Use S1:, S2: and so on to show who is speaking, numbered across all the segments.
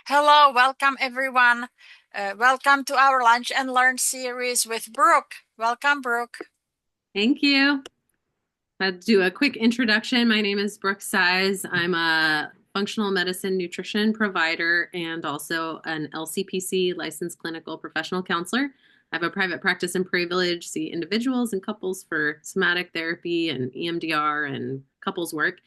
S1: Hello, welcome everyone. Welcome to our Lunch and Learn series with Brooke. Welcome, Brooke.
S2: Thank you. I'll do a quick introduction. My name is Brooke Seiz. I'm a functional medicine nutrition provider and also an LCPC licensed clinical professional counselor. I have a private practice in Prairie Village, see individuals and couples for somatic therapy and EMDR and couples work,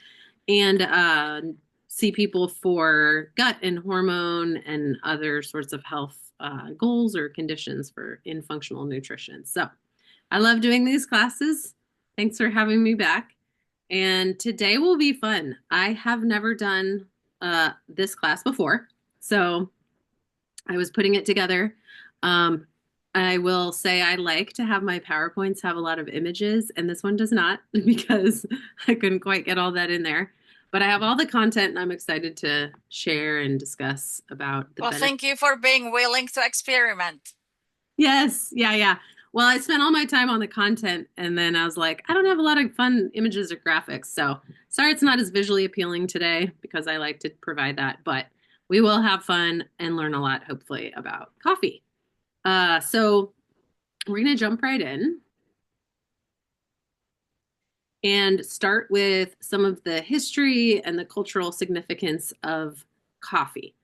S2: and see people for gut and hormone and other sorts of health goals or conditions for in functional nutrition. So I love doing these classes. Thanks for having me back. And today will be fun. I have never done this class before, so I was putting it together. Um, I will say I like to have my PowerPoints have a lot of images, and this one does not because I couldn't quite get all that in there. But I have all the content, and I'm excited to share and discuss about the
S1: Well,
S2: benefits.
S1: thank you for being willing to experiment.
S2: Yes, yeah, yeah. Well, I spent all my time on the content, and then I was like, I don't have a lot of fun images or graphics. So sorry it's not as visually appealing today because I like to provide that, but we will have fun and learn a lot, hopefully, about coffee. So we're going to jump right in and start with some of the history and the cultural significance of coffee.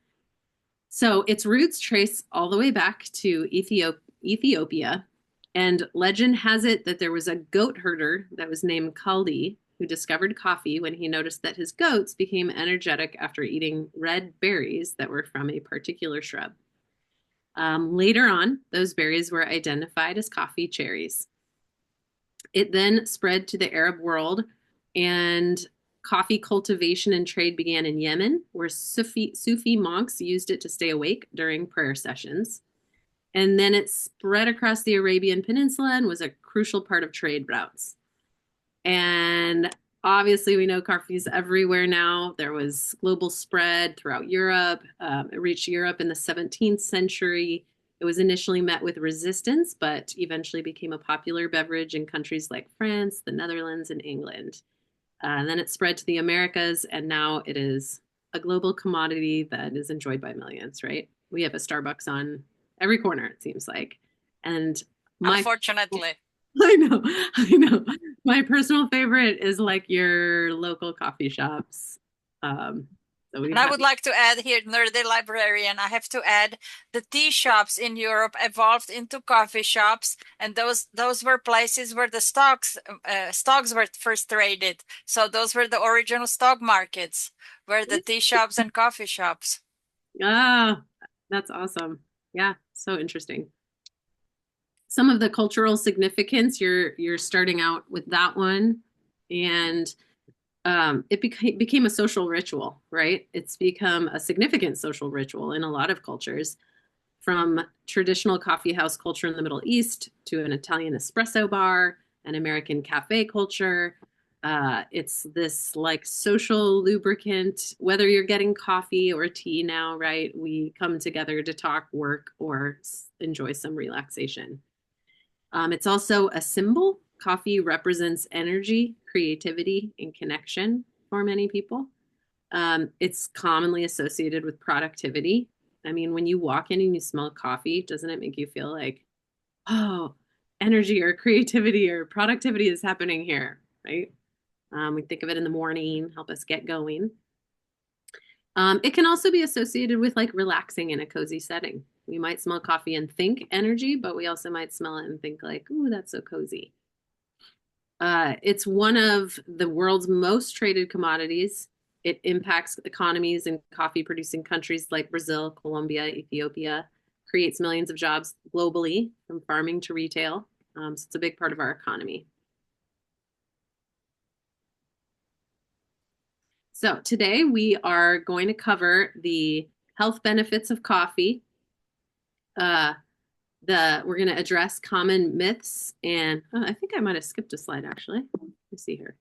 S2: So its roots trace all the way back to Ethiopia. And legend has it that there was a goat herder that was named Kaldi who discovered coffee when he noticed that his goats became energetic after eating red berries that were from a particular shrub. Later on, those berries were identified as coffee cherries. It then spread to the Arab world, and coffee cultivation and trade began in Yemen, where Sufi monks used it to stay awake during prayer sessions. And then it spread across the Arabian Peninsula and was a crucial part of trade routes. And obviously, we know coffee's everywhere now. There was global spread throughout Europe. It reached Europe in the 17th century. It was initially met with resistance, but eventually became a popular beverage in countries like France, the Netherlands, and England. And then it spread to the Americas, and now it is a global commodity that is enjoyed by millions, right? We have a Starbucks on every corner, it seems like. And my
S1: Unfortunately.
S2: I know, I know. My personal favorite is like your local coffee shops. Um, so we
S1: And I
S2: have,
S1: would like to add here, Nerdy Librarian, I have to add the tea shops in Europe evolved into coffee shops, and those were places where the stocks were first traded. So those were the original stock markets, were the tea shops and coffee shops.
S2: ah, that's awesome. Yeah, so interesting. Some of the cultural significance, you're starting out with that one, and it became a social ritual, right? It's become a significant social ritual in a lot of cultures, from traditional coffee house culture in the Middle East to an Italian espresso bar, an American cafe culture. It's this like social lubricant, whether you're getting coffee or tea now, right? We come together to talk, work, or enjoy some relaxation. It's also a symbol. Coffee represents energy, creativity, and connection for many people. It's commonly associated with productivity. I mean, when you walk in and you smell coffee, doesn't it make you feel like, oh, energy or creativity or productivity is happening here, right? We think of it in the morning, help us get going. It can also be associated with like relaxing in a cozy setting. We might smell coffee and think energy, but we also might smell it and think like, ooh, that's so cozy. It's one of the world's most traded commodities. It impacts economies in coffee producing countries like Brazil, Colombia, Ethiopia, creates millions of jobs globally from farming to retail. So it's a big part of our economy. So today we are going to cover the health benefits of coffee. Uh, we're going to address common myths, and I think I might have skipped a slide actually. Let's see here.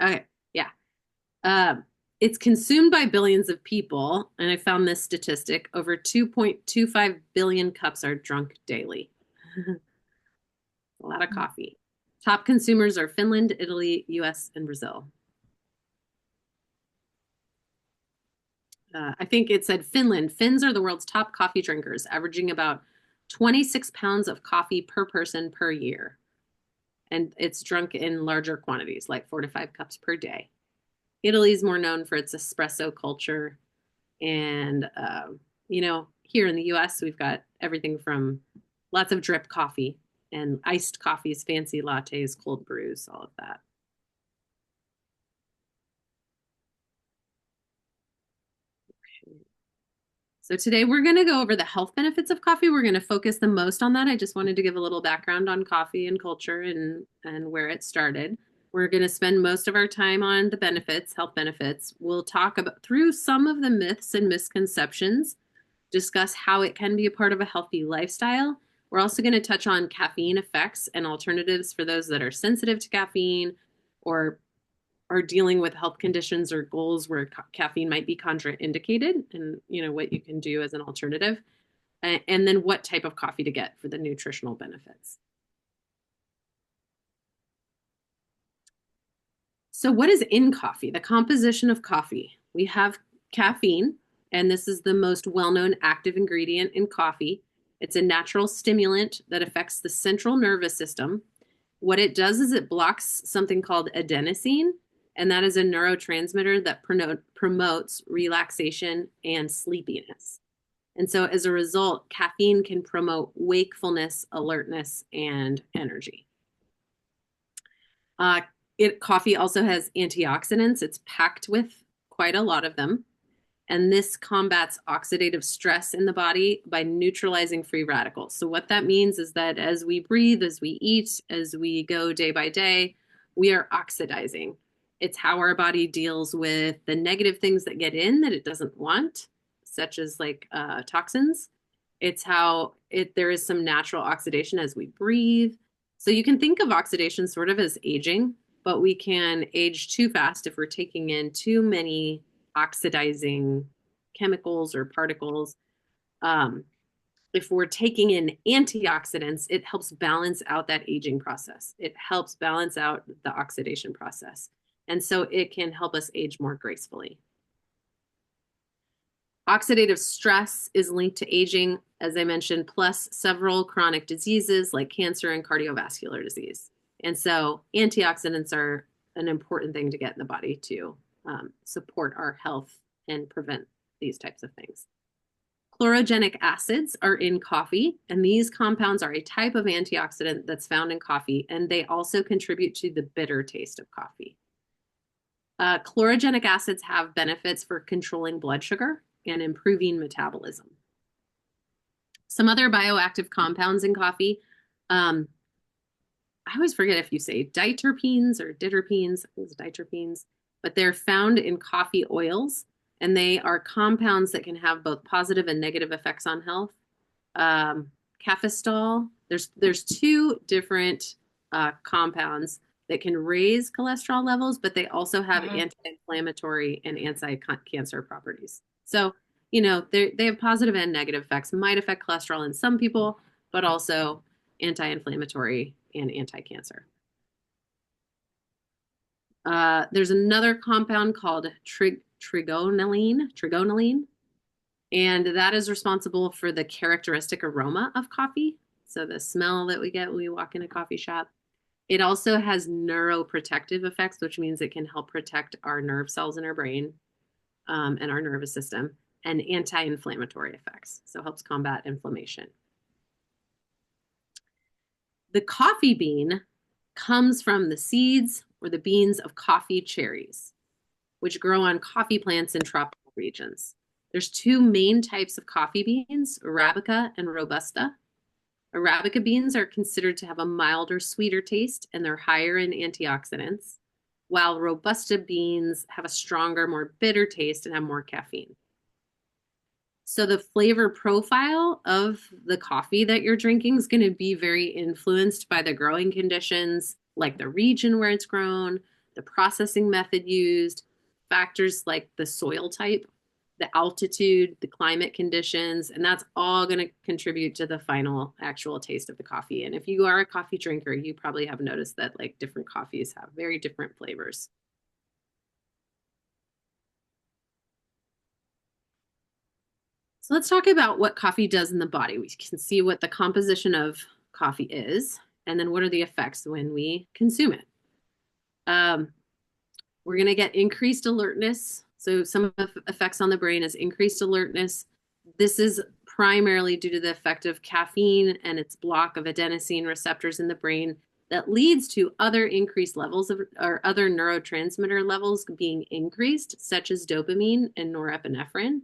S2: Okay, yeah. Uh, it's consumed by billions of people, and I found this statistic: over 2.25 billion cups are drunk daily. A lot of coffee. Top consumers are Finland, Italy, US, and Brazil. I think it said Finland. Finns are the world's top coffee drinkers, averaging about 26 pounds of coffee per person per year. And it's drunk in larger quantities, like 4 to 5 cups per day. Italy's more known for its espresso culture. And, here in the US, we've got everything from lots of drip coffee and iced coffees, fancy lattes, cold brews, all of that. So today we're going to go over the health benefits of coffee. We're going to focus the most on that. I just wanted to give a little background on coffee and culture and where it started. We're going to spend most of our time on the benefits, health benefits. We'll talk about through some of the myths and misconceptions, discuss how it can be a part of a healthy lifestyle. We're also going to touch on caffeine effects and alternatives for those that are sensitive to caffeine or are dealing with health conditions or goals where caffeine might be contraindicated, and what you can do as an alternative, and then what type of coffee to get for the nutritional benefits. So what is in coffee? The composition of coffee. We have caffeine, and this is the most well-known active ingredient in coffee. It's a natural stimulant that affects the central nervous system. What it does is it blocks something called adenosine, and that is a neurotransmitter that promotes relaxation and sleepiness. And so as a result, caffeine can promote wakefulness, alertness, and energy. Coffee also has antioxidants. It's packed with quite a lot of them. And this combats oxidative stress in the body by neutralizing free radicals. So what that means is that as we breathe, as we eat, as we go day by day, we are oxidizing. It's how our body deals with the negative things that get in that it doesn't want, such as like toxins. It's how there is some natural oxidation as we breathe. So you can think of oxidation sort of as aging, but we can age too fast if we're taking in too many oxidizing chemicals or particles. If we're taking in antioxidants, it helps balance out that aging process. It helps balance out the oxidation process. And so it can help us age more gracefully. Oxidative stress is linked to aging, as I mentioned, plus several chronic diseases like cancer and cardiovascular disease. And so antioxidants are an important thing to get in the body to support our health and prevent these types of things. Chlorogenic acids are in coffee, and these compounds are a type of antioxidant that's found in coffee, and they also contribute to the bitter taste of coffee. Chlorogenic acids have benefits for controlling blood sugar and improving metabolism. Some other bioactive compounds in coffee, I always forget if you say diterpenes or diterpenes, it's diterpenes, but they're found in coffee oils, and they are compounds that can have both positive and negative effects on health. Cafestol, there's two different compounds that can raise cholesterol levels, but they also have anti-inflammatory and anti-cancer properties. So, they have positive and negative effects, might affect cholesterol in some people, but also anti-inflammatory and anti-cancer. There's another compound called trigonelline, and that is responsible for the characteristic aroma of coffee. So the smell that we get when we walk in a coffee shop. It also has neuroprotective effects, which means it can help protect our nerve cells in our brain and our nervous system, and anti-inflammatory effects. So it helps combat inflammation. The coffee bean comes from the seeds or the beans of coffee cherries, which grow on coffee plants in tropical regions. There's two main types of coffee beans, Arabica and Robusta. Arabica beans are considered to have a milder, sweeter taste, and they're higher in antioxidants, while Robusta beans have a stronger, more bitter taste and have more caffeine. So the flavor profile of the coffee that you're drinking is going to be very influenced by the growing conditions, like the region where it's grown, the processing method used, factors like the soil type, the altitude, the climate conditions, and that's all going to contribute to the final actual taste of the coffee. And if you are a coffee drinker, you probably have noticed that like different coffees have very different flavors. So let's talk about what coffee does in the body. We can see what the composition of coffee is, and then what are the effects when we consume it. Um, we're going to get increased alertness. So some of the effects on the brain is increased alertness. This is primarily due to the effect of caffeine and its block of adenosine receptors in the brain that leads to other increased levels of or other neurotransmitter levels being increased, such as dopamine and norepinephrine,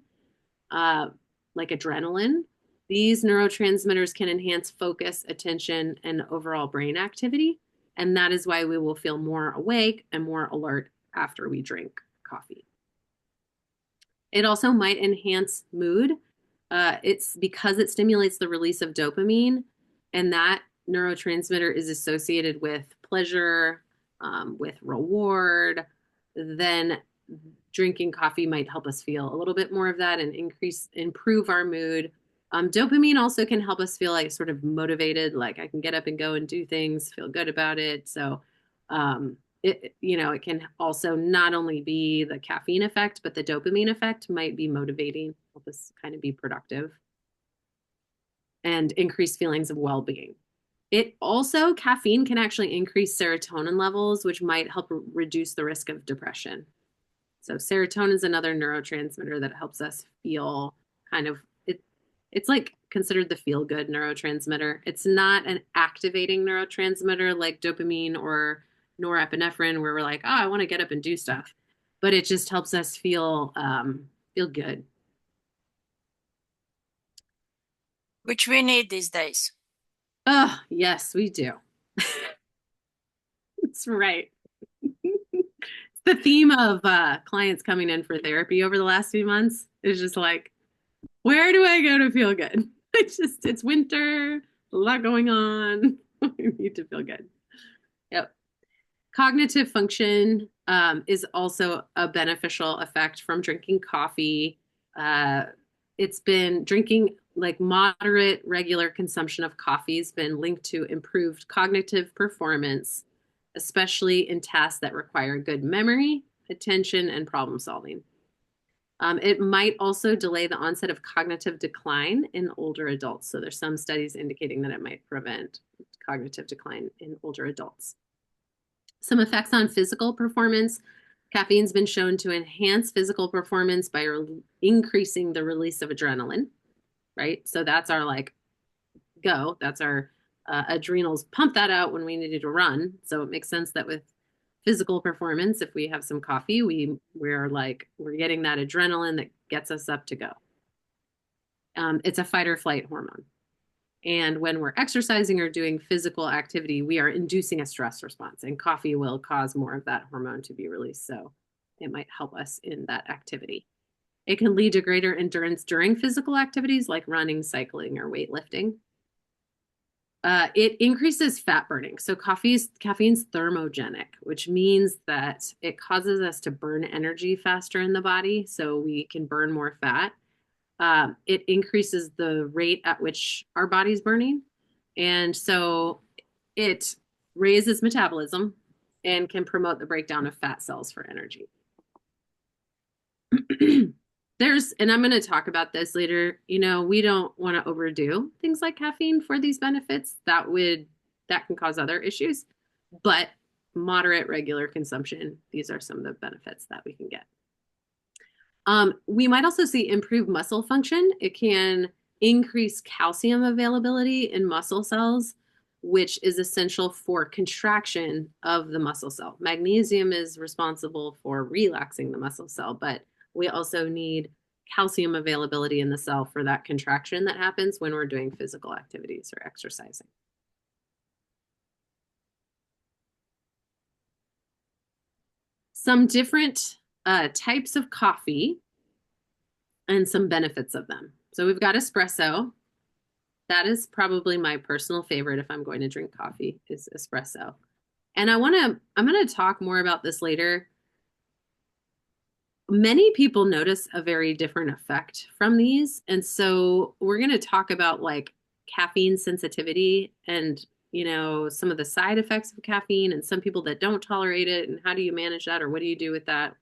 S2: uh, like adrenaline. These neurotransmitters can enhance focus, attention, and overall brain activity. And that is why we will feel more awake and more alert after we drink coffee. It also might enhance mood. It's because it stimulates the release of dopamine, and that neurotransmitter is associated with pleasure, with reward. Then drinking coffee might help us feel a little bit more of that and improve our mood. Dopamine also can help us feel like sort of motivated, like I can get up and go and do things, feel good about it. So, it can also not only be the caffeine effect, but the dopamine effect might be motivating, help us kind of be productive and increase feelings of well-being. Caffeine can actually increase serotonin levels, which might help reduce the risk of depression. So serotonin is another neurotransmitter that helps us feel kind of it's like considered the feel good neurotransmitter. It's not an activating neurotransmitter like dopamine or norepinephrine where we're like, oh, I want to get up and do stuff. But it just helps us feel good.
S1: Which we need these days.
S2: Oh, yes, we do. That's right. It's the theme of clients coming in for therapy over the last few months is just like, where do I go to feel good? It's winter, a lot going on. I need to feel good. Yep. Cognitive function is also a beneficial effect from drinking coffee. It's been drinking like moderate, regular consumption of coffee has been linked to improved cognitive performance, especially in tasks that require good memory, attention, and problem solving. It might also delay the onset of cognitive decline in older adults. So there's some studies indicating that it might prevent cognitive decline in older adults. Some effects on physical performance. Caffeine's been shown to enhance physical performance by increasing the release of adrenaline, right? So that's our like go. That's our adrenals pump that out when we needed to run. So it makes sense that with physical performance, if we have some coffee, we're getting that adrenaline that gets us up to go. It's a fight or flight hormone. And when we're exercising or doing physical activity, we are inducing a stress response, and coffee will cause more of that hormone to be released. So it might help us in that activity. It can lead to greater endurance during physical activities like running, cycling, or weightlifting. It increases fat burning. So caffeine's thermogenic, which means that it causes us to burn energy faster in the body, so we can burn more fat. It increases the rate at which our body's burning, and so it raises metabolism and can promote the breakdown of fat cells for energy. And I'm going to talk about this later. We don't want to overdo things like caffeine for these benefits. That can cause other issues, but moderate, regular consumption, these are some of the benefits that we can get. We might also see improved muscle function. It can increase calcium availability in muscle cells, which is essential for contraction of the muscle cell. Magnesium is responsible for relaxing the muscle cell, but we also need calcium availability in the cell for that contraction that happens when we're doing physical activities or exercising. Some different types of coffee and some benefits of them. So we've got espresso. That is probably my personal favorite if I'm going to drink coffee is espresso. And I'm going to talk more about this later. Many people notice a very different effect from these. And so we're going to talk about like caffeine sensitivity and, some of the side effects of caffeine and some people that don't tolerate it and how do you manage that or what do you do with that?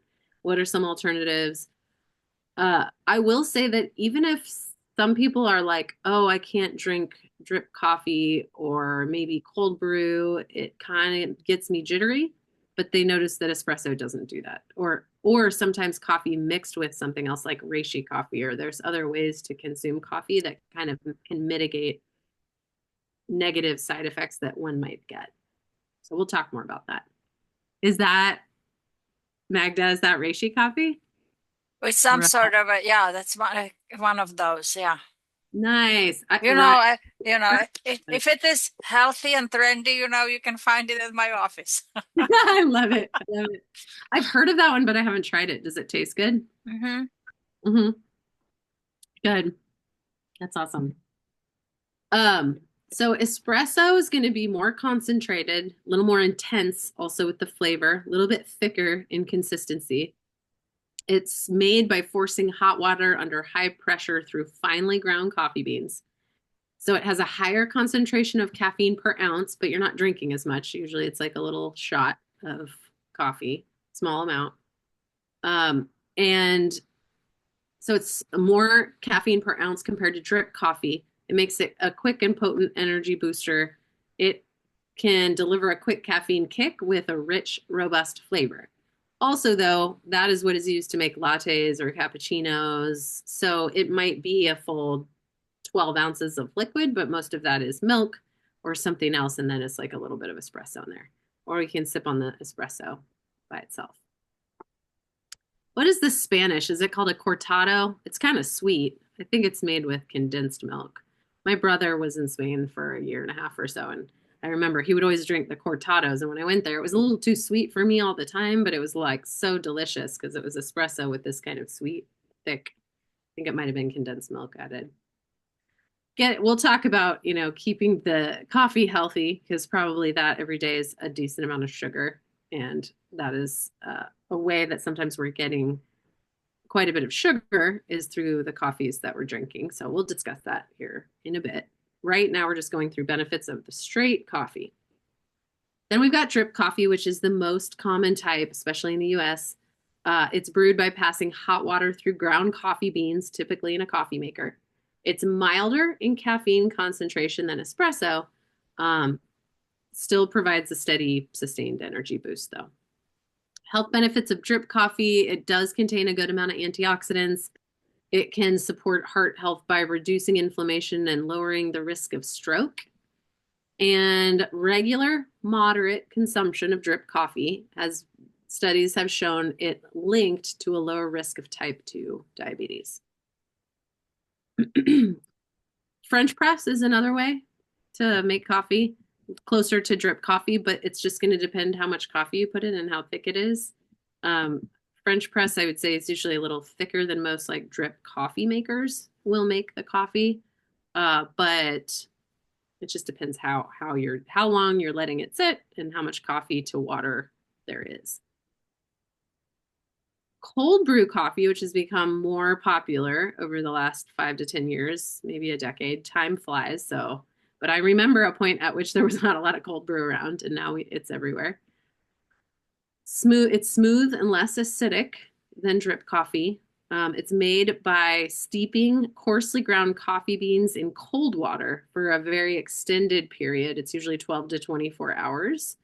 S2: What are some alternatives? I will say that even if some people are like, oh, I can't drink drip coffee or maybe cold brew, it kind of gets me jittery, but they notice that espresso doesn't do that. Or sometimes coffee mixed with something else like reishi coffee, or there's other ways to consume coffee that kind of can mitigate negative side effects that one might get. So we'll talk more about that. Is that Magda, is that reishi coffee?
S1: With some
S2: Right.
S1: sort of a, yeah, that's one of those. Yeah.
S2: Nice.
S1: You know,
S2: That
S1: if it is healthy and trendy, you can find it at my office.
S2: I love it. I love it. I've heard of that one, but I haven't tried it. Does it taste good?
S1: Hmm.
S2: Hmm. Good. That's awesome. Um, so espresso is going to be more concentrated, a little more intense, also with the flavor, a little bit thicker in consistency. It's made by forcing hot water under high pressure through finely ground coffee beans. So it has a higher concentration of caffeine per ounce, but you're not drinking as much. Usually it's like a little shot of coffee, small amount. And so it's more caffeine per ounce compared to drip coffee. It makes it a quick and potent energy booster. It can deliver a quick caffeine kick with a rich, robust flavor. Also, though, that is what is used to make lattes or cappuccinos. So it might be a full 12 ounces of liquid, but most of that is milk or something else. And then it's like a little bit of espresso in there. Or you can sip on the espresso by itself. What is the Spanish? Is it called a cortado? It's kind of sweet. I think it's made with condensed milk. My brother was in Spain for a year and a half or so, and I remember he would always drink the cortados. And when I went there, it was a little too sweet for me all the time, but it was like so delicious because it was espresso with this kind of sweet, thick. I think it might have been condensed milk added. We'll talk about, keeping the coffee healthy because probably that every day is a decent amount of sugar. And that is a way that sometimes we're getting quite a bit of sugar is through the coffees that we're drinking. So we'll discuss that here in a bit. Right now, we're just going through benefits of the straight coffee. Then we've got drip coffee, which is the most common type, especially in the US. It's brewed by passing hot water through ground coffee beans, typically in a coffee maker. It's milder in caffeine concentration than espresso. Still provides a steady, sustained energy boost, though. Health benefits of drip coffee. It does contain a good amount of antioxidants. It can support heart health by reducing inflammation and lowering the risk of stroke. And regular, moderate consumption of drip coffee, as studies have shown, it linked to a lower risk of type 2 diabetes. French press is another way to make coffee closer to drip coffee, but it's just going to depend how much coffee you put in and how thick it is. French press, I would say, is usually a little thicker than most like drip coffee makers will make the coffee, but it just depends how long you're letting it sit and how much coffee to water there is. Cold brew coffee, which has become more popular over the last 5 to 10 years, maybe a decade. Time flies. So, but I remember a point at which there was not a lot of cold brew around, and now it's everywhere. It's smooth and less acidic than drip coffee. It's made by steeping coarsely ground coffee beans in cold water for a very extended period. It's usually 12 to 24 hours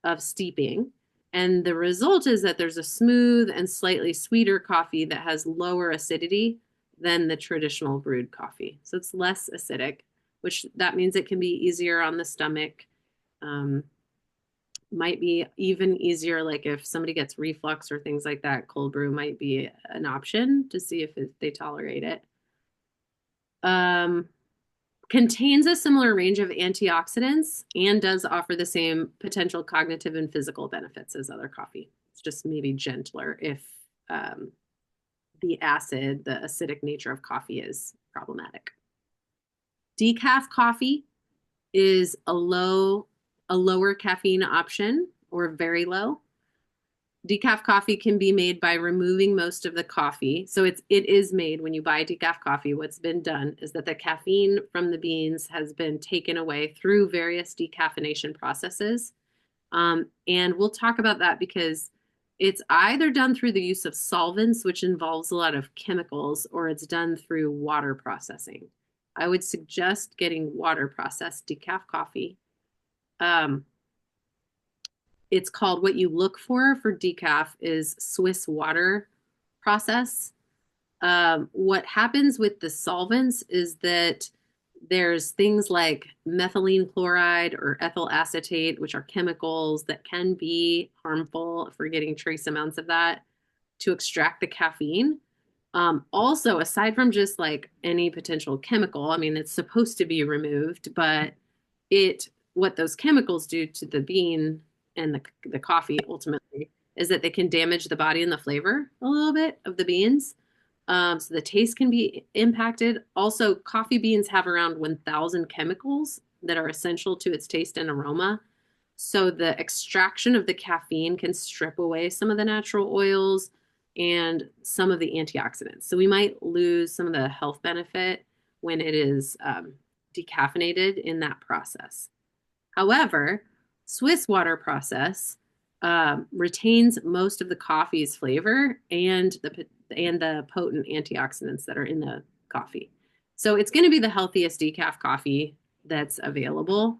S2: of steeping. And the result is that there's a smooth and slightly sweeter coffee that has lower acidity than the traditional brewed coffee. So it's less acidic, which that means it can be easier on the stomach. Might be even easier, like if somebody gets reflux or things like that, cold brew might be an option to see if they tolerate it. Contains a similar range of antioxidants and does offer the same potential cognitive and physical benefits as other coffee. It's just maybe gentler if the acidic nature of coffee is problematic. Decaf coffee is a lower caffeine option or very low. Decaf coffee can be made by removing most of the coffee. So it is made when you buy decaf coffee. What's been done is that the caffeine from the beans has been taken away through various decaffeination processes. And we'll talk about that because It's either done through the use of solvents, which involves a lot of chemicals, or it's done through water processing. I would suggest getting water processed decaf coffee. Um, it's called, what you look for decaf is Swiss water process. What happens with the solvents is that there's things like methylene chloride or ethyl acetate, which are chemicals that can be harmful if we're getting trace amounts of that to extract the caffeine. Also, aside from just like any potential chemical, I mean, it's supposed to be removed, but what those chemicals do to the bean and the coffee ultimately is that they can damage the body and the flavor a little bit of the beans. So the taste can be impacted. Also, coffee beans have around 1,000 chemicals that are essential to its taste and aroma. So the extraction of the caffeine can strip away some of the natural oils and some of the antioxidants. So we might lose some of the health benefit when it is decaffeinated in that process. However, Swiss water process retains most of the coffee's flavor and the potent antioxidants that are in the coffee. So it's going to be the healthiest decaf coffee that's available.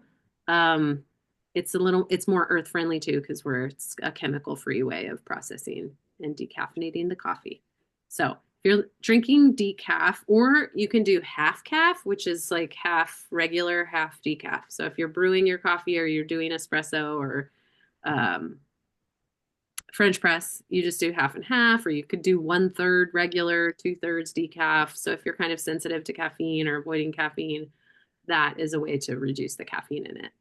S2: It's more earth friendly too because it's a chemical free way of processing and decaffeinating the coffee. So if you're drinking decaf, or you can do half calf, which is like half regular, half decaf. So if you're brewing your coffee or you're doing espresso or French press, you just do half and half, or you could do 1/3 regular, 2/3 decaf. So if you're kind of sensitive to caffeine or avoiding caffeine, that is a way to reduce the caffeine in it.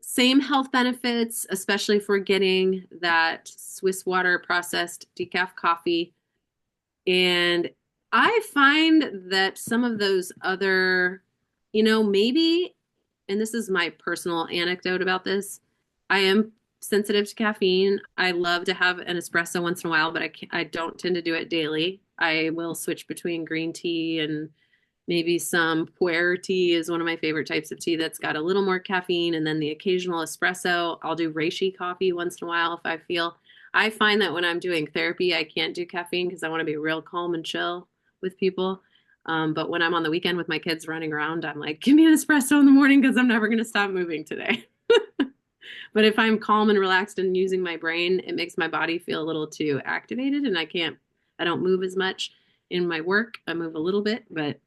S2: Same health benefits, especially if we're getting that Swiss water processed decaf coffee. And I find that some of those other, maybe, and this is my personal anecdote about this, I am sensitive to caffeine. I love to have an espresso once in a while, but I don't tend to do it daily. I will switch between green tea and maybe some pu'er tea is one of my favorite types of tea that's got a little more caffeine, and then the occasional espresso. I'll do reishi coffee once in a while if I feel. I find that when I'm doing therapy, I can't do caffeine because I want to be real calm and chill with people. But when I'm on the weekend with my kids running around, I'm like, give me an espresso in the morning because I'm never going to stop moving today. But if I'm calm and relaxed and using my brain, it makes my body feel a little too activated, and I don't move as much in my work. I move a little bit, but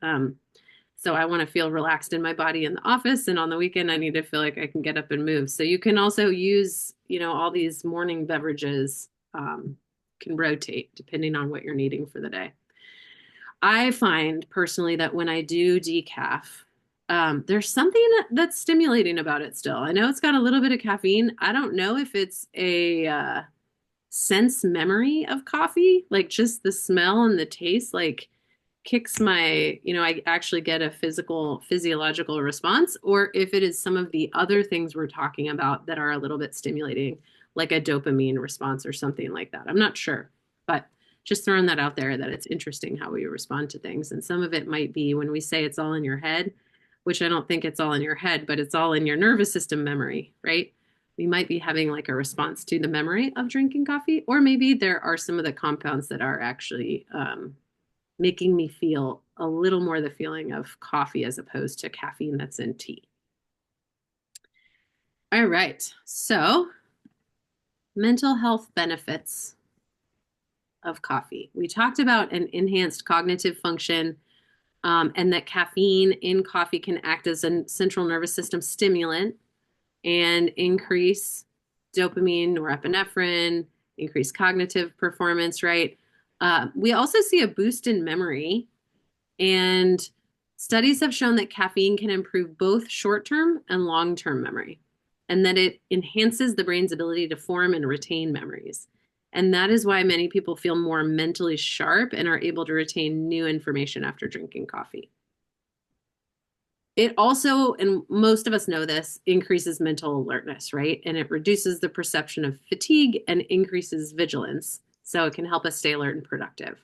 S2: so I want to feel relaxed in my body in the office, and on the weekend I need to feel like I can get up and move. So you can also use, all these morning beverages can rotate depending on what you're needing for the day. I find personally that when I do decaf, there's something that's stimulating about it still. I know it's got a little bit of caffeine. I don't know if it's a sense memory of coffee, like just the smell and the taste, like kicks my, I actually get a physiological response, or if it is some of the other things we're talking about that are a little bit stimulating, like a dopamine response or something like that. I'm not sure, but just throwing that out there that it's interesting how we respond to things. And some of it might be when we say it's all in your head, which I don't think it's all in your head, but it's all in your nervous system memory, right? We might be having like a response to the memory of drinking coffee, or maybe there are some of the compounds that are actually making me feel a little more the feeling of coffee as opposed to caffeine that's in tea. All right, so mental health benefits of coffee. We talked about an enhanced cognitive function, and that caffeine in coffee can act as a central nervous system stimulant and increase dopamine, norepinephrine, increase cognitive performance, right? We also see a boost in memory, and studies have shown that caffeine can improve both short-term and long-term memory, and that it enhances the brain's ability to form and retain memories. And that is why many people feel more mentally sharp and are able to retain new information after drinking coffee. It also, and most of us know this, increases mental alertness, right? And it reduces the perception of fatigue and increases vigilance. So it can help us stay alert and productive.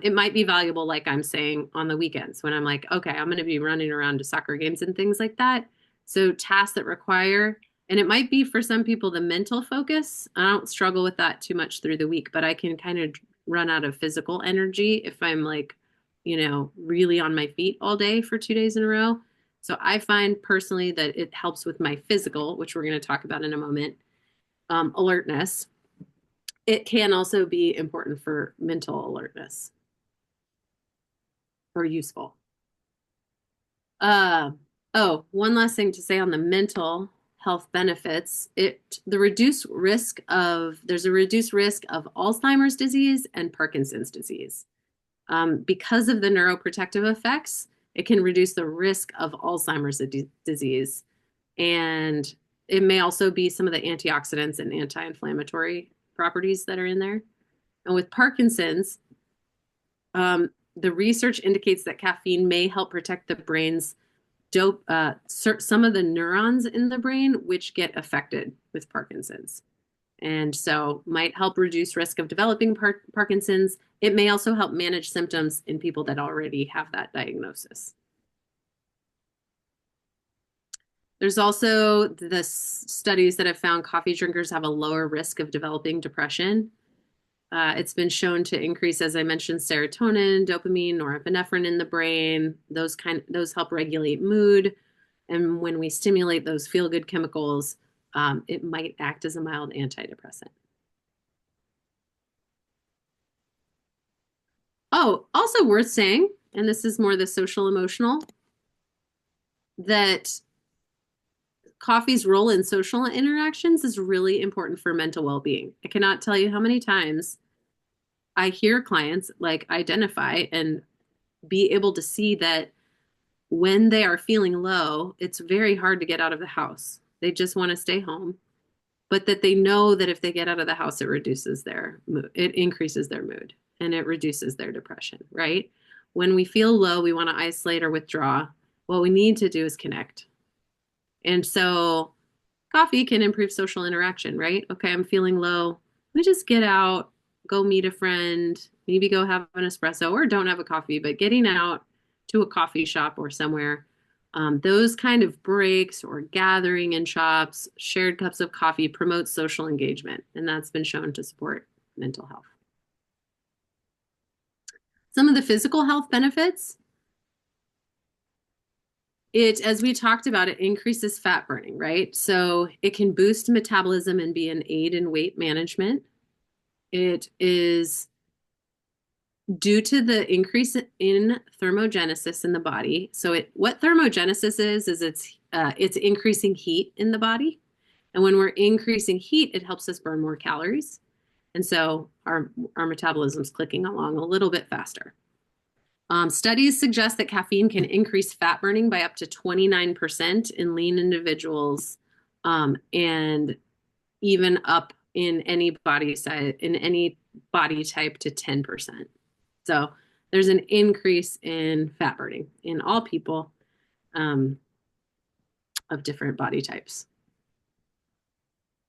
S2: It might be valuable, like I'm saying, on the weekends when I'm like, okay, I'm going to be running around to soccer games and things like that. So tasks that require, and it might be for some people the mental focus. I don't struggle with that too much through the week, but I can kind of run out of physical energy if I'm like, really on my feet all day for 2 days in a row. So I find personally that it helps with my physical, which we're going to talk about in a moment, alertness. It can also be important for mental alertness or useful. Uh, one last thing to say on the mental health benefits. There's a reduced risk of Alzheimer's disease and Parkinson's disease. Because of the neuroprotective effects, it can reduce the risk of Alzheimer's disease. And it may also be some of the antioxidants and anti-inflammatory properties that are in there. And with Parkinson's, the research indicates that caffeine may help protect the brain's some of the neurons in the brain which get affected with Parkinson's. And so might help reduce risk of developing Parkinson's. It may also help manage symptoms in people that already have that diagnosis. There's also the studies that have found coffee drinkers have a lower risk of developing depression. It's been shown to increase, as I mentioned, serotonin, dopamine, norepinephrine in the brain. Those help regulate mood. And when we stimulate those feel-good chemicals, it might act as a mild antidepressant. Oh, also worth saying, and this is more the social emotional, that coffee's role in social interactions is really important for mental well-being. I cannot tell you how many times I hear clients like identify and be able to see that when they are feeling low, it's very hard to get out of the house. They just want to stay home, but that they know that if they get out of the house, it reduces their mood, it increases their mood, and it reduces their depression, right? When we feel low, we want to isolate or withdraw. What we need to do is connect. And so coffee can improve social interaction, right? Okay, I'm feeling low. Let me just get out, go meet a friend, maybe go have an espresso or don't have a coffee, but getting out to a coffee shop or somewhere, those kind of breaks or gathering in shops, shared cups of coffee promotes social engagement, and that's been shown to support mental health. Some of the physical health benefits, as we talked about, it increases fat burning, right? So it can boost metabolism and be an aid in weight management. It is due to the increase in thermogenesis in the body. So what thermogenesis is it's increasing heat in the body. And when we're increasing heat, it helps us burn more calories. And so our metabolism's clicking along a little bit faster. Studies suggest that caffeine can increase fat burning by up to 29% in lean individuals, and even up in any body size, in any body type to 10%. So there's an increase in fat burning in all people of different body types.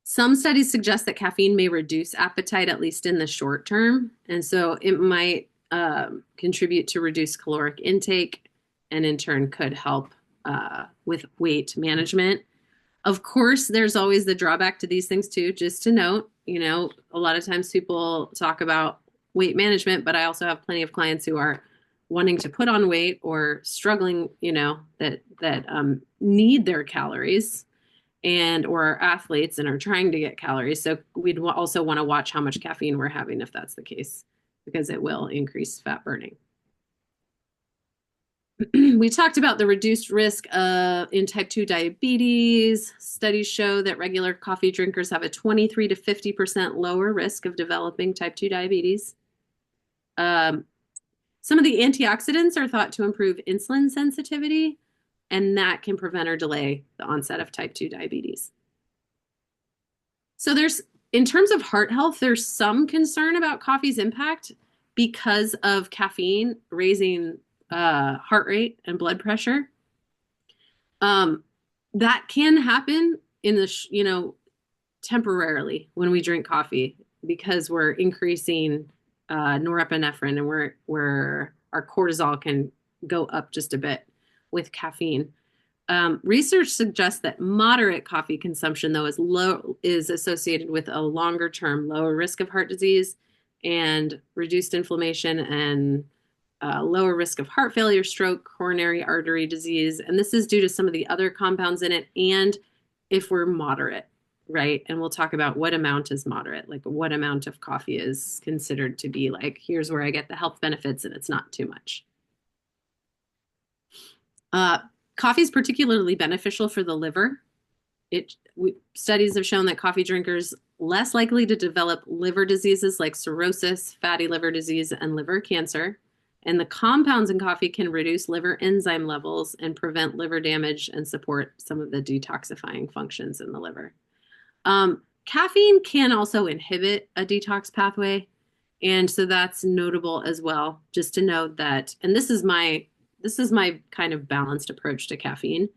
S2: Some studies suggest that caffeine may reduce appetite, at least in the short term. And so it might contribute to reduced caloric intake and in turn could help with weight management. Of course, there's always the drawback to these things too, just to note, a lot of times people talk about weight management, but I also have plenty of clients who are wanting to put on weight or struggling, that need their calories and or are athletes and are trying to get calories. So we'd also want to watch how much caffeine we're having if that's the case, because it will increase fat burning. We talked about the reduced risk in type 2 diabetes. Studies show that regular coffee drinkers have a 23 to 50% lower risk of developing type 2 diabetes. Some of the antioxidants are thought to improve insulin sensitivity, and that can prevent or delay the onset of type 2 diabetes. So in terms of heart health, there's some concern about coffee's impact because of caffeine raising heart rate and blood pressure. That can happen temporarily when we drink coffee because we're increasing norepinephrine and where our cortisol can go up just a bit with caffeine. Research suggests that moderate coffee consumption, though, is associated with a longer term lower risk of heart disease and reduced inflammation and lower risk of heart failure, stroke, coronary artery disease. And this is due to some of the other compounds in it and if we're moderate, right? And we'll talk about what amount is moderate, like what amount of coffee is considered to be like, here's where I get the health benefits and it's not too much. Coffee is particularly beneficial for the liver. Studies have shown that coffee drinkers less likely to develop liver diseases like cirrhosis, fatty liver disease, and liver cancer. And the compounds in coffee can reduce liver enzyme levels and prevent liver damage and support some of the detoxifying functions in the liver. Caffeine can also inhibit a detox pathway. And so that's notable as well, just to note that, and this is my kind of balanced approach to caffeine,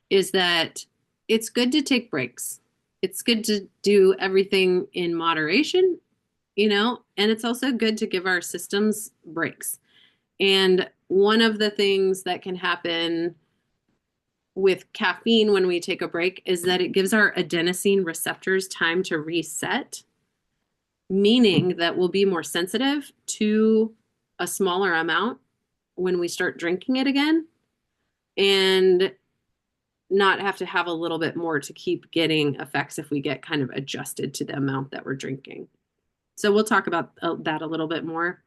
S2: is that it's good to take breaks. It's good to do everything in moderation, and it's also good to give our systems breaks. And one of the things that can happen with caffeine when we take a break is that it gives our adenosine receptors time to reset, meaning that we'll be more sensitive to a smaller amount when we start drinking it again and not have to have a little bit more to keep getting effects if we get kind of adjusted to the amount that we're drinking. So we'll talk about that a little bit more.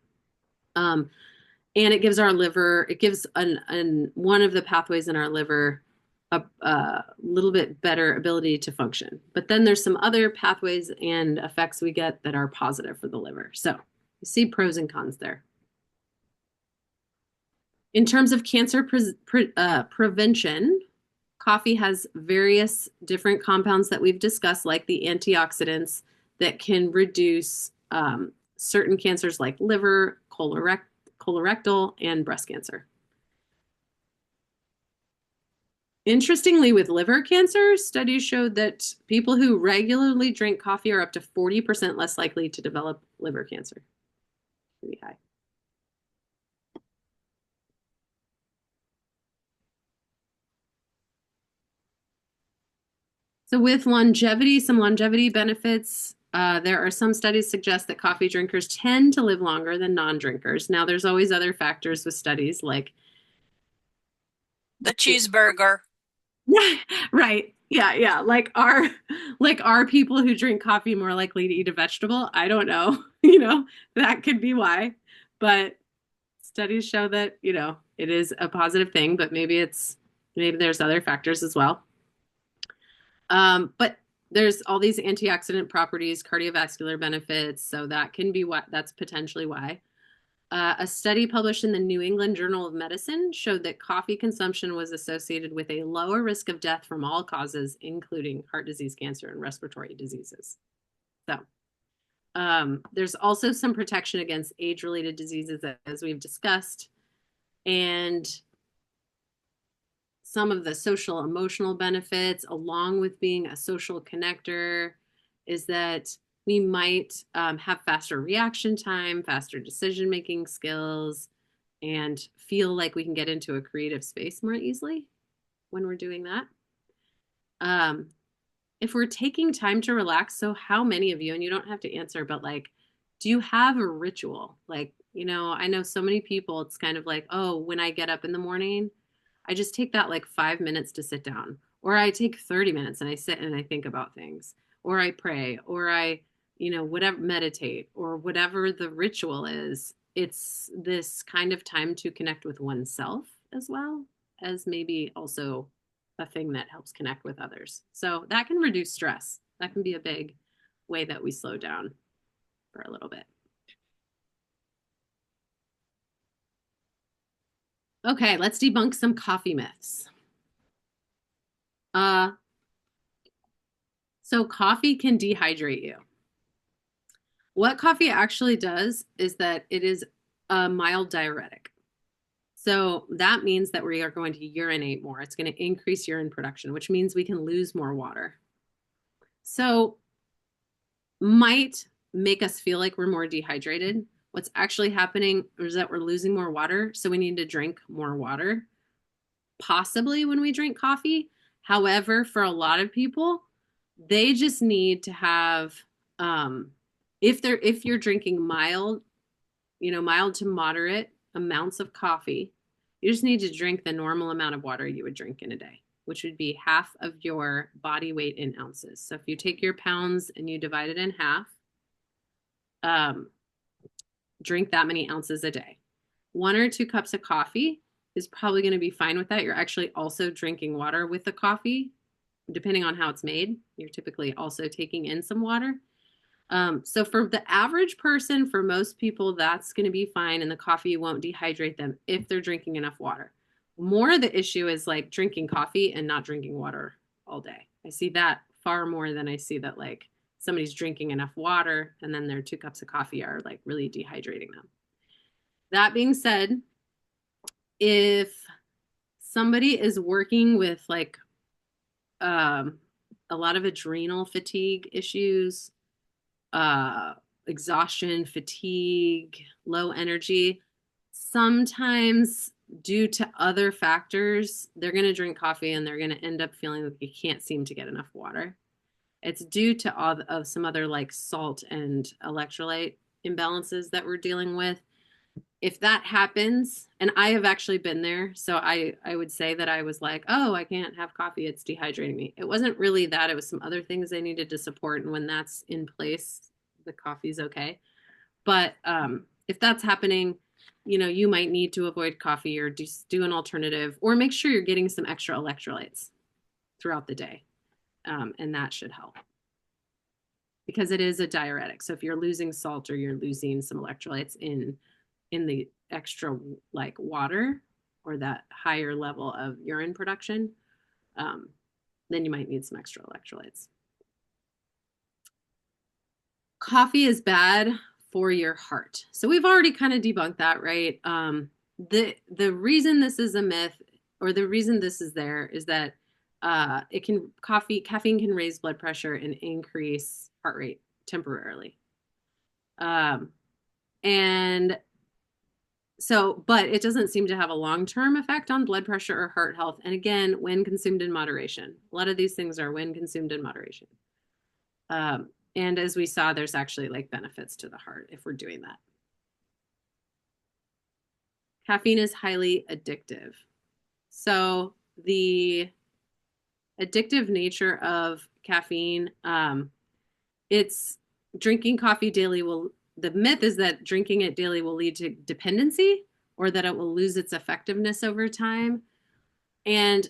S2: And it gives our liver, it gives one of the pathways in our liver a little bit better ability to function. But then there's some other pathways and effects we get that are positive for the liver. So you see pros and cons there. In terms of cancer prevention, coffee has various different compounds that we've discussed, like the antioxidants that can reduce certain cancers like liver, colorectal, and breast cancer. Interestingly, with liver cancer, studies showed that people who regularly drink coffee are up to 40% less likely to develop liver cancer. Pretty high. So with longevity, some longevity benefits, there are some studies suggest that coffee drinkers tend to live longer than non-drinkers. Now, there's always other factors with studies like
S1: the cheeseburger.
S2: Right. Yeah. Like are people who drink coffee more likely to eat a vegetable? I don't know. That could be why. But studies show that, it is a positive thing, but maybe there's other factors as well. But there's all these antioxidant properties, cardiovascular benefits, so that can be that's potentially why. A study published in the New England Journal of Medicine showed that coffee consumption was associated with a lower risk of death from all causes, including heart disease, cancer, and respiratory diseases. So there's also some protection against age-related diseases, as we've discussed, and some of the social emotional benefits, along with being a social connector, is that we might have faster reaction time, faster decision-making skills, and feel like we can get into a creative space more easily when we're doing that. If we're taking time to relax, so how many of you, and you don't have to answer, but do you have a ritual? I know so many people, it's kind of like, oh, when I get up in the morning, I just take that 5 minutes to sit down, or I take 30 minutes and I sit and I think about things, or I pray, or I, whatever, meditate, or whatever the ritual is. It's this kind of time to connect with oneself as well as maybe also a thing that helps connect with others. So that can reduce stress. That can be a big way that we slow down for a little bit. Okay, let's debunk some coffee myths. So coffee can dehydrate you. What coffee actually does is that it is a mild diuretic. So that means that we are going to urinate more. It's going to increase urine production, which means we can lose more water. So might make us feel like we're more dehydrated. What's actually happening is that we're losing more water, so we need to drink more water. possibly when we drink coffee. However, for a lot of people, they just need to have, um, if you're drinking mild, mild to moderate amounts of coffee, you just need to drink the normal amount of water you would drink in a day, which would be half of your body weight in ounces. So if you take your pounds and you divide it in half, um, drink that many ounces a day. 1 or 2 cups of coffee is probably going to be fine with that. You're actually also drinking water with the coffee, depending on how it's made. You're typically also taking in some water. So for the average person, for most people, that's going to be fine, and the coffee won't dehydrate them if they're drinking enough water. More of the issue is like drinking coffee and not drinking water all day. I see that far more than I see that like somebody's drinking enough water and then their 2 cups of coffee are like really dehydrating them. That being said, if somebody is working with like um, a lot of adrenal fatigue issues, uh, exhaustion, fatigue, low energy, sometimes due to other factors, they're going to drink coffee and they're going to end up feeling like they can't seem to get enough water. It's due to all of some other like salt and electrolyte imbalances that we're dealing with. If that happens, and I have actually been there, so I would say that I was like, oh, I can't have coffee, it's dehydrating me. It wasn't really that, it was some other things I needed to support, and when that's in place, the coffee's okay. But if that's happening, you might need to avoid coffee or just do an alternative, or make sure you're getting some extra electrolytes throughout the day, and that should help because it is a diuretic. So if you're losing salt or you're losing some electrolytes in the extra like water or that higher level of urine production, then you might need some extra electrolytes. Coffee is bad for your heart. So we've already kind of debunked that, right? The reason this is a myth, or the reason this is there, is that caffeine can raise blood pressure and increase heart rate temporarily. And so, but it doesn't seem to have a long-term effect on blood pressure or heart health. And again, when consumed in moderation. A lot of these things are when consumed in moderation. And as we saw, there's actually like benefits to the heart if we're doing that. Caffeine is highly addictive. So the addictive nature of caffeine, it's drinking coffee daily the myth is that drinking it daily will lead to dependency or that it will lose its effectiveness over time. And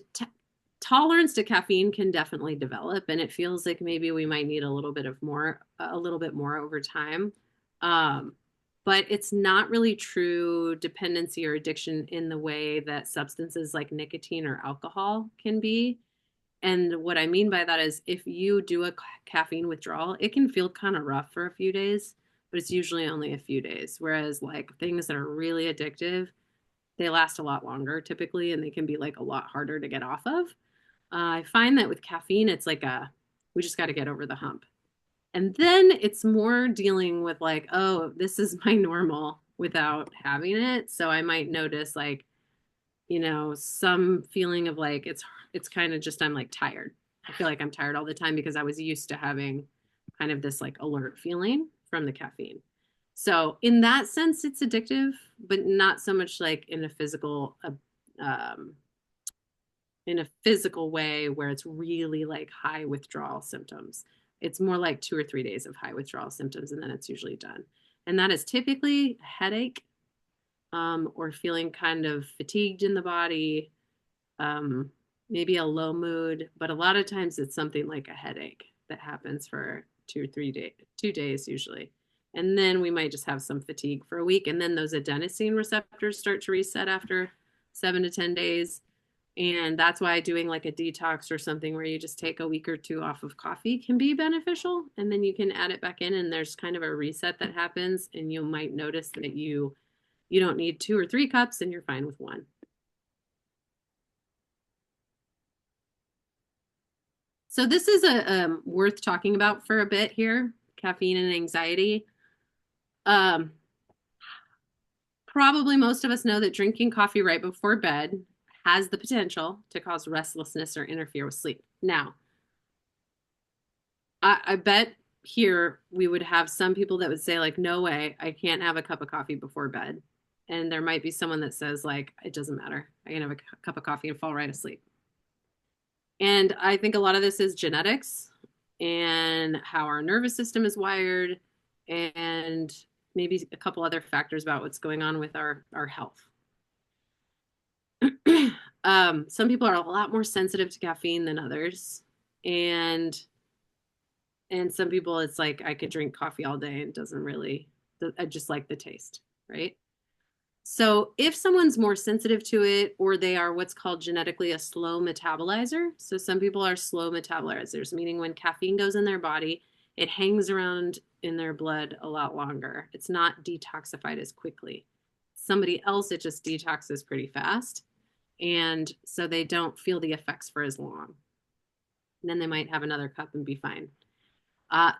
S2: tolerance to caffeine can definitely develop, and it feels like maybe we might need a little bit more over time. But it's not really true dependency or addiction in the way that substances like nicotine or alcohol can be. And what I mean by that is if you do a caffeine withdrawal, it can feel kind of rough for a few days, but it's usually only a few days. Whereas like things that are really addictive, they last a lot longer typically, and they can be like a lot harder to get off of. I find that with caffeine, it's like we just got to get over the hump. And then it's more dealing with like, oh, this is my normal without having it. So I might notice like, some feeling of like, it's kind of just, I'm like tired. I feel like I'm tired all the time because I was used to having kind of this like alert feeling from the caffeine. So in that sense, it's addictive, but not so much like in a physical way where it's really like high withdrawal symptoms. It's more like 2 or 3 days of high withdrawal symptoms, and then it's usually done. And that is typically a headache, or feeling kind of fatigued in the body, maybe a low mood, but a lot of times it's something like a headache that happens for 2 days usually. And then we might just have some fatigue for a week. And then those adenosine receptors start to reset after 7 to 10 days. And that's why doing like a detox or something where you just take a week or 2 off of coffee can be beneficial. And then you can add it back in, and there's kind of a reset that happens. And you might notice that you don't need 2 or 3 cups and you're fine with 1. So this is worth talking about for a bit here, caffeine and anxiety. Probably most of us know that drinking coffee right before bed has the potential to cause restlessness or interfere with sleep. Now, I bet here we would have some people that would say, like, no way, I can't have a cup of coffee before bed. And there might be someone that says, like, it doesn't matter. I can have a cup of coffee and fall right asleep. And I think a lot of this is genetics and how our nervous system is wired, and maybe a couple other factors about what's going on with our health. Some people are a lot more sensitive to caffeine than others. And some people, it's like, I could drink coffee all day and it doesn't really, I just like the taste, right? So if someone's more sensitive to it, or they are what's called genetically a slow metabolizer. So some people are slow metabolizers, meaning when caffeine goes in their body, it hangs around in their blood a lot longer. It's not detoxified as quickly. Somebody else, it just detoxes pretty fast. And so they don't feel the effects for as long. And then they might have another cup and be fine.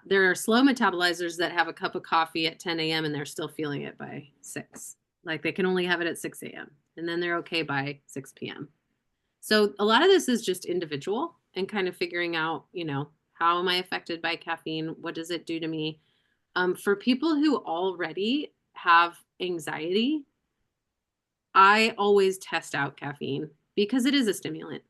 S2: There are slow metabolizers that have a cup of coffee at 10 a.m. and they're still feeling it by 6. Like they can only have it at 6 a.m. and then they're okay by 6 p.m. So a lot of this is just individual and kind of figuring out, how am I affected by caffeine? What does it do to me? For people who already have anxiety, I always test out caffeine because it is a stimulant.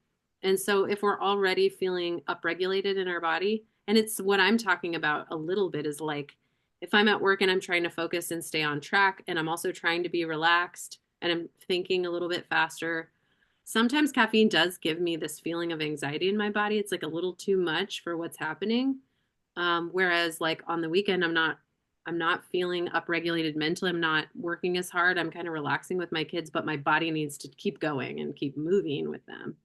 S2: And so if we're already feeling upregulated in our body, and it's what I'm talking about a little bit is like if I'm at work and I'm trying to focus and stay on track, and I'm also trying to be relaxed and I'm thinking a little bit faster, sometimes caffeine does give me this feeling of anxiety in my body. It's like a little too much for what's happening. Whereas like on the weekend, I'm not feeling upregulated mentally. I'm not working as hard. I'm kind of relaxing with my kids, but my body needs to keep going and keep moving with them.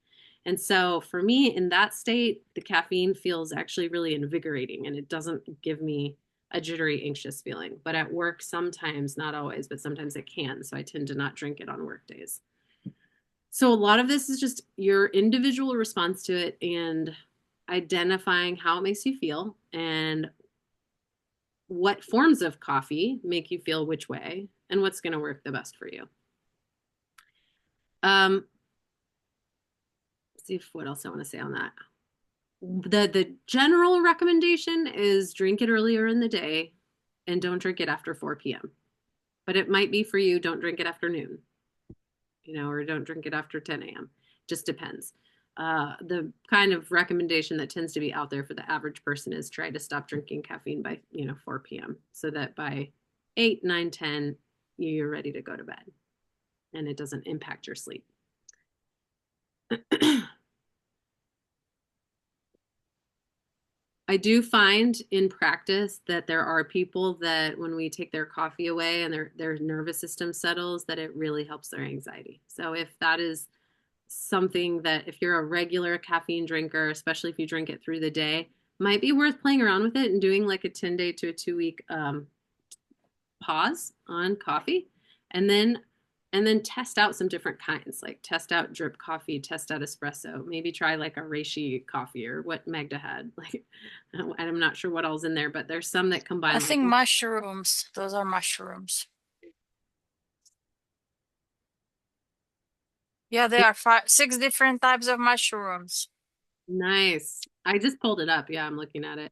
S2: And so for me in that state, the caffeine feels actually really invigorating and it doesn't give me a jittery, anxious feeling. But at work, sometimes, not always, but sometimes it can. So I tend to not drink it on work days. So a lot of this is just your individual response to it and identifying how it makes you feel and what forms of coffee make you feel which way and what's going to work the best for you. See what else I want to say on that. The general recommendation is drink it earlier in the day and don't drink it after 4 p.m. But it might be for you, don't drink it after noon, or don't drink it after 10 a.m. Just depends. The kind of recommendation that tends to be out there for the average person is try to stop drinking caffeine by 4 p.m. so that by 8, 9, 10 you're ready to go to bed and it doesn't impact your sleep. I do find in practice that there are people that when we take their coffee away and their nervous system settles, that it really helps their anxiety. So if that is something that if you're a regular caffeine drinker, especially if you drink it through the day, might be worth playing around with it and doing like a 10-day to a 2-week pause on coffee, and then test out some different kinds, like test out drip coffee, test out espresso, maybe try like a reishi coffee or what Magda had. Like, I'm not sure what all's in there, but there's some that
S1: I
S2: combine like
S1: think mushrooms. Those are mushrooms. Yeah, there are 6 different types of mushrooms.
S2: nice. I just pulled it up. Yeah, I'm looking at it.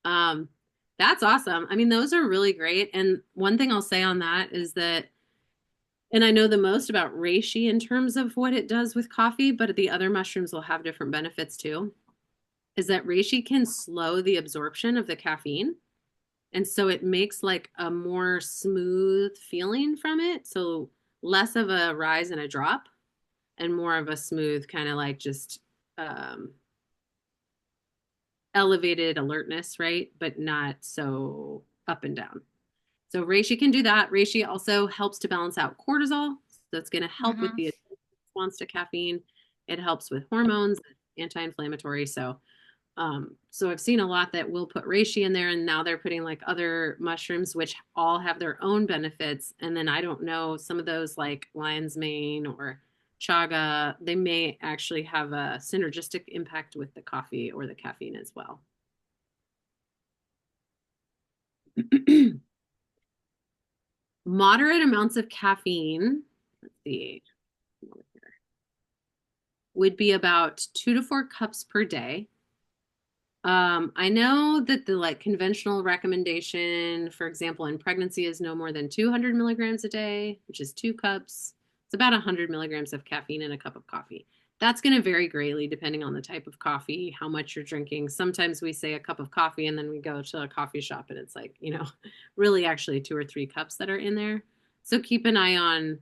S2: Um, that's awesome. I mean, those are really great. And one thing I'll say on that is that, and I know the most about reishi in terms of what it does with coffee, but the other mushrooms will have different benefits too, is that reishi can slow the absorption of the caffeine. And so it makes like a more smooth feeling from it. So less of a rise and a drop and more of a smooth kind of like just elevated alertness, right? But not so up and down. So reishi can do that. Reishi also helps to balance out cortisol. So it's going to help with
S1: Mm-hmm.
S2: the response to caffeine. It helps with hormones, anti-inflammatory. So I've seen a lot that will put reishi in there, and now they're putting like other mushrooms, which all have their own benefits. And then I don't know, some of those like lion's mane or chaga, they may actually have a synergistic impact with the coffee or the caffeine as well. Moderate amounts of caffeine. Let's see. would be about 2 to 4 cups per day. I know that the like conventional recommendation, for example, in pregnancy is no more than 200 milligrams a day, which is 2 cups. It's about 100 milligrams of caffeine in a cup of coffee. That's going to vary greatly depending on the type of coffee, how much you're drinking. Sometimes we say a cup of coffee and then we go to a coffee shop and it's like, really actually 2 or 3 cups that are in there. So keep an eye on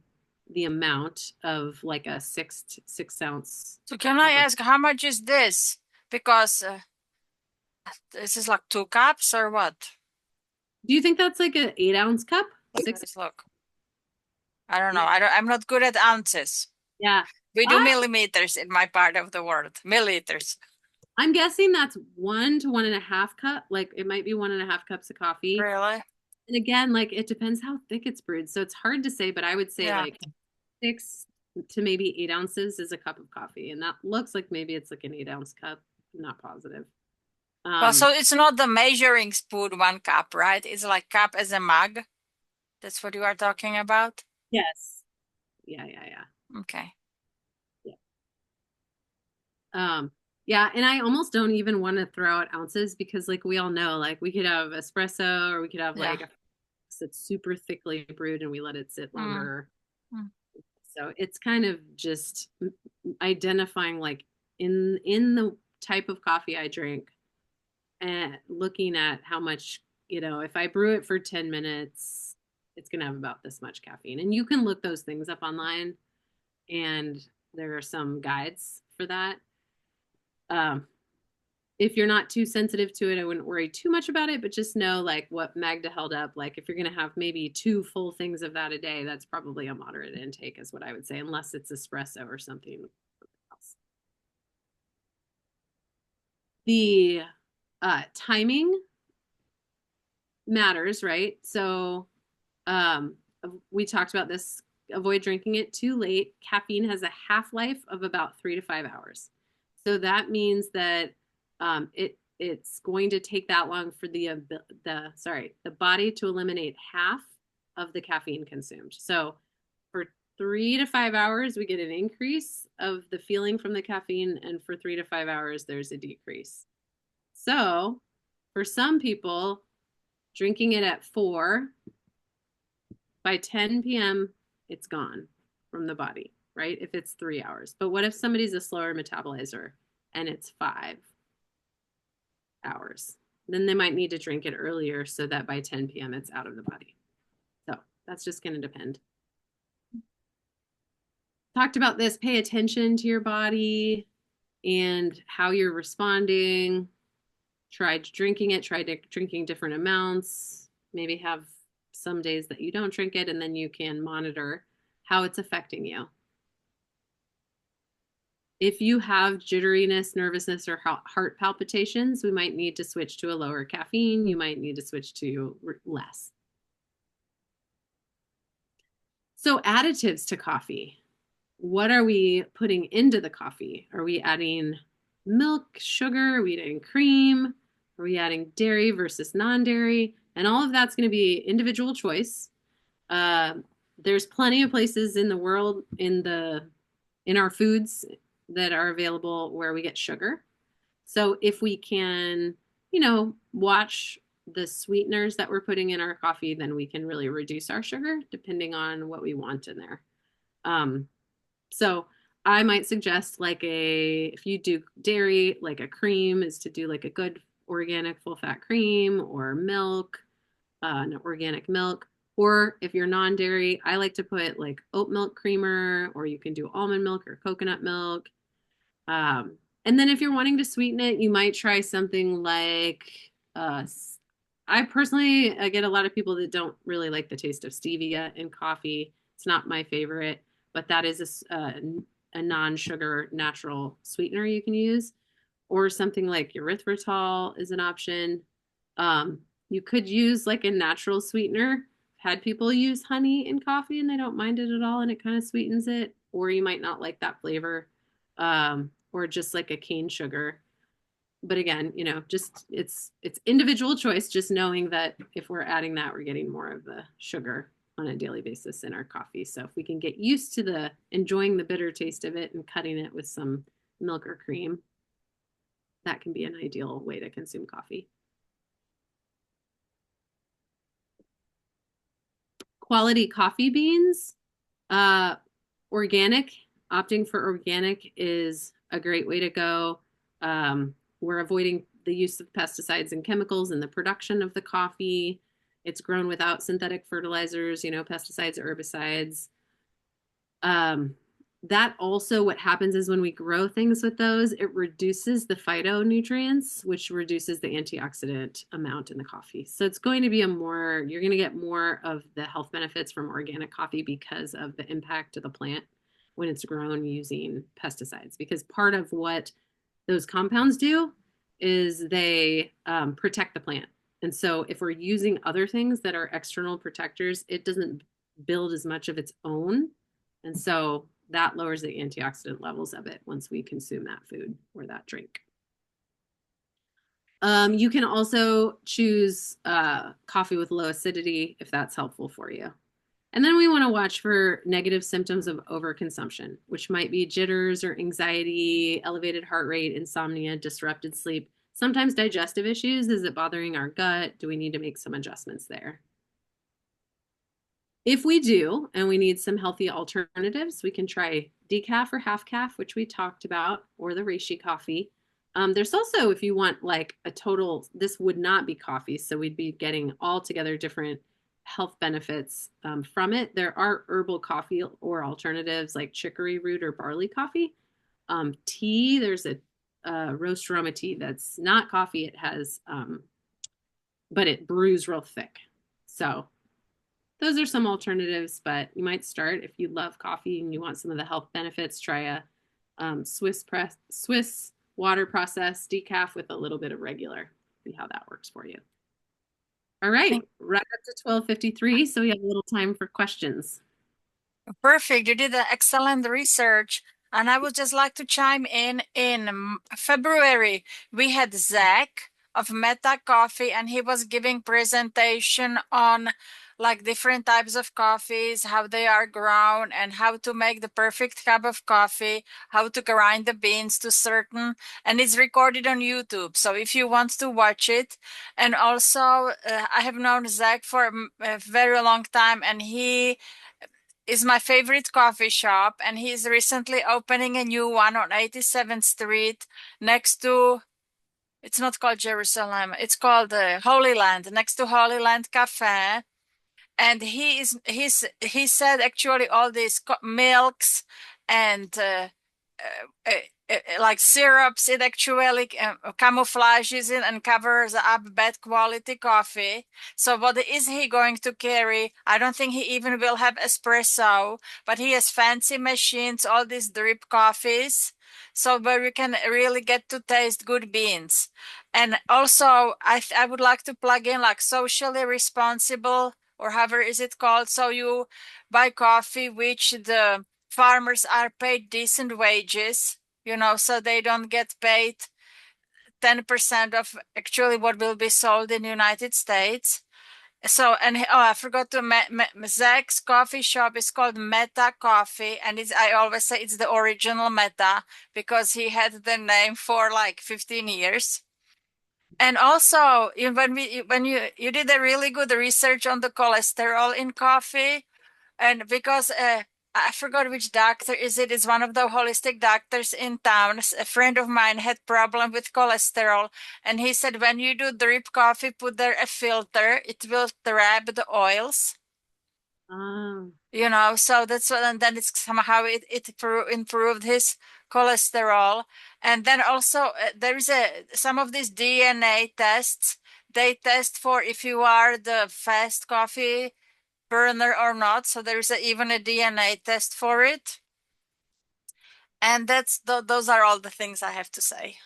S2: the amount of like a 6 ounce
S1: So can I
S2: cup of.
S1: ask how much is this? Because this is like 2 cups or what?
S2: Do you think that's like an 8 ounce cup? Six?
S1: Let's look. I don't know.
S2: Yeah.
S1: I'm not good at ounces.
S2: Yeah.
S1: We do
S2: I,
S1: millimeters in my part of the world. Milliliters.
S2: I'm guessing that's 1 to 1.5 cup. Like it might be 1.5 cups of coffee.
S1: Really?
S2: And again, like it depends how thick it's brewed. So it's hard to say, but I would say
S1: Yeah.
S2: like 6 to maybe 8 ounces is a cup of coffee. And that looks like maybe it's like an 8 ounce cup. I'm not positive.
S1: Well, so
S2: Um,
S1: it's not the measuring spoon 1 cup, right? It's like cup as a mug. That's what you are talking about?
S2: yes. Yeah, yeah, yeah.
S1: Okay.
S2: Yeah. Yeah, and I almost don't even want to throw out ounces because like we all know, like we could have espresso or we could have
S1: Yeah.
S2: like a that's super thickly brewed and we let it sit
S1: Mm.
S2: longer.
S1: Mm.
S2: So it's kind of just identifying like in the type of coffee I drink and looking at how much, if I brew it for 10 minutes, it's going to have about this much caffeine. And you can look those things up online and there are some guides for that. Um, if you're not too sensitive to it, I wouldn't worry too much about it, but just know like what Magda held up. Like if you're going to have maybe 2 full things of that a day, that's probably a moderate intake, is what I would say, unless it's espresso or something else. The timing matters, right? So um, we talked about this. Avoid drinking it too late. Caffeine has a half life of about 3 to 5 hours. So that means that it's going to take that long for the body to eliminate half of the caffeine consumed. So for 3 to 5 hours, we get an increase of the feeling from the caffeine, and for 3 to 5 hours, there's a decrease. So for some people, drinking it at 4 by 10 p.m., it's gone from the body, right? If it's 3 hours. But what if somebody's a slower metabolizer and it's 5 hours? Then they might need to drink it earlier so that by 10 p.m. it's out of the body. So that's just going to depend. Talked about this. Pay attention to your body and how you're responding. Try drinking it, drinking different amounts, maybe have some days that you don't drink it, and then you can monitor how it's affecting you. If you have jitteriness, nervousness, or heart palpitations, we might need to switch to a lower caffeine. You might need to switch to less. So additives to coffee. What are we putting into the coffee? Are we adding milk, sugar? Are we adding cream? Are we adding dairy versus non-dairy? And all of that's going to be individual choice. There's plenty of places in the world in our foods that are available where we get sugar. So if we can, watch the sweeteners that we're putting in our coffee, then we can really reduce our sugar depending on what we want in there. So I might suggest if you do dairy, like a cream is to do like a good organic full fat cream or milk, an organic milk. Or if you're non-dairy, I like to put like oat milk creamer, or you can do almond milk or coconut milk. And then if you're wanting to sweeten it, you might try something like, I personally I get a lot of people that don't really like the taste of stevia in coffee. It's not my favorite, but that is a non-sugar natural sweetener you can use. Or something like erythritol is an option. You could use like a natural sweetener. I've had people use honey in coffee and they don't mind it at all, and it kind of sweetens it. Or you might not like that flavor, or just like a cane sugar. But again, just it's individual choice. Just knowing that if we're adding that, we're getting more of the sugar. on a daily basis in our coffee. So if we can get used to the enjoying the bitter taste of it and cutting it with some milk or cream, that can be an ideal way to consume coffee. Quality coffee beans, organic, opting for organic is a great way to go. We're avoiding the use of pesticides and chemicals in the production of the coffee. It's grown without synthetic fertilizers, pesticides, herbicides. That also, what happens is when we grow things with those, it reduces the phytonutrients, which reduces the antioxidant amount in the coffee. So it's going to be you're going to get more of the health benefits from organic coffee because of the impact of the plant when it's grown using pesticides. Because part of what those compounds do is they protect the plant. And so if we're using other things that are external protectors, it doesn't build as much of its own. And so that lowers the antioxidant levels of it once we consume that food or that drink. You can also choose coffee with low acidity if that's helpful for you. And then we want to watch for negative symptoms of overconsumption, which might be jitters or anxiety, elevated heart rate, insomnia, disrupted sleep, sometimes digestive issues. Is it bothering our gut? Do we need to make some adjustments there? If we do, and we need some healthy alternatives, we can try decaf or half calf, which we talked about, or the reishi coffee. There's also, if you want like a total, this would not be coffee, so we'd be getting altogether different health benefits from it. There are herbal coffee or alternatives like chicory root or barley coffee. Tea, there's a roast aroma tea that's not coffee. It has, but it brews real thick. So those are some alternatives, but you might start if you love coffee and you want some of the health benefits. Try a Swiss water process decaf with a little bit of regular. See how that works for you. All right, right up to 12:53, so we have a little time for questions.
S1: Perfect. You did an excellent research. And I would just like to chime in. In February, we had Zach of Meta Coffee, and he was giving presentation on like different types of coffees, how they are grown, and how to make the perfect cup of coffee, how to grind the beans to certain, and it's recorded on YouTube. So if you want to watch it, and also I have known Zach for a very long time, and he is my favorite coffee shop, and he's recently opening a new one on 87th Street next to, it's not called Jerusalem, it's called Holy Land, next to Holy Land Cafe. And he said actually all these milks and like syrups, it actually camouflages it and covers up bad quality coffee. So what is he going to carry? I don't think he even will have espresso, but he has fancy machines, all these drip coffees. So where you can really get to taste good beans. And also I would like to plug in like socially responsible, or however is it called. So you buy coffee which the farmers are paid decent wages, so they don't get paid 10% of actually what will be sold in the United States. So, and I forgot to, Zach's coffee shop is called Meta Coffee, and I always say it's the original Meta because he had the name for like 15 years. And also, when you did a really good research on the cholesterol in coffee, and because I forgot which doctor is it. It's one of the holistic doctors in town. A friend of mine had problem with cholesterol, and he said when you do drip coffee, put there a filter. It will trap the oils.
S2: Oh.
S1: So that's what, and then it's somehow it improved his cholesterol. And then also there is some of these DNA tests. They test for if you are the fast coffee burner or not. So there's even a DNA test for it. And those are all the things I have to say.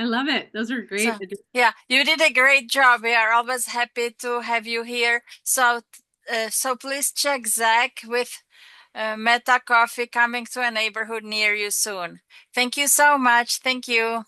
S2: I love it. Those are great.
S1: So yeah, you did a great job. We are always happy to have you here. So please check Zach with Meta Coffee coming to a neighborhood near you soon. Thank you so much. Thank you.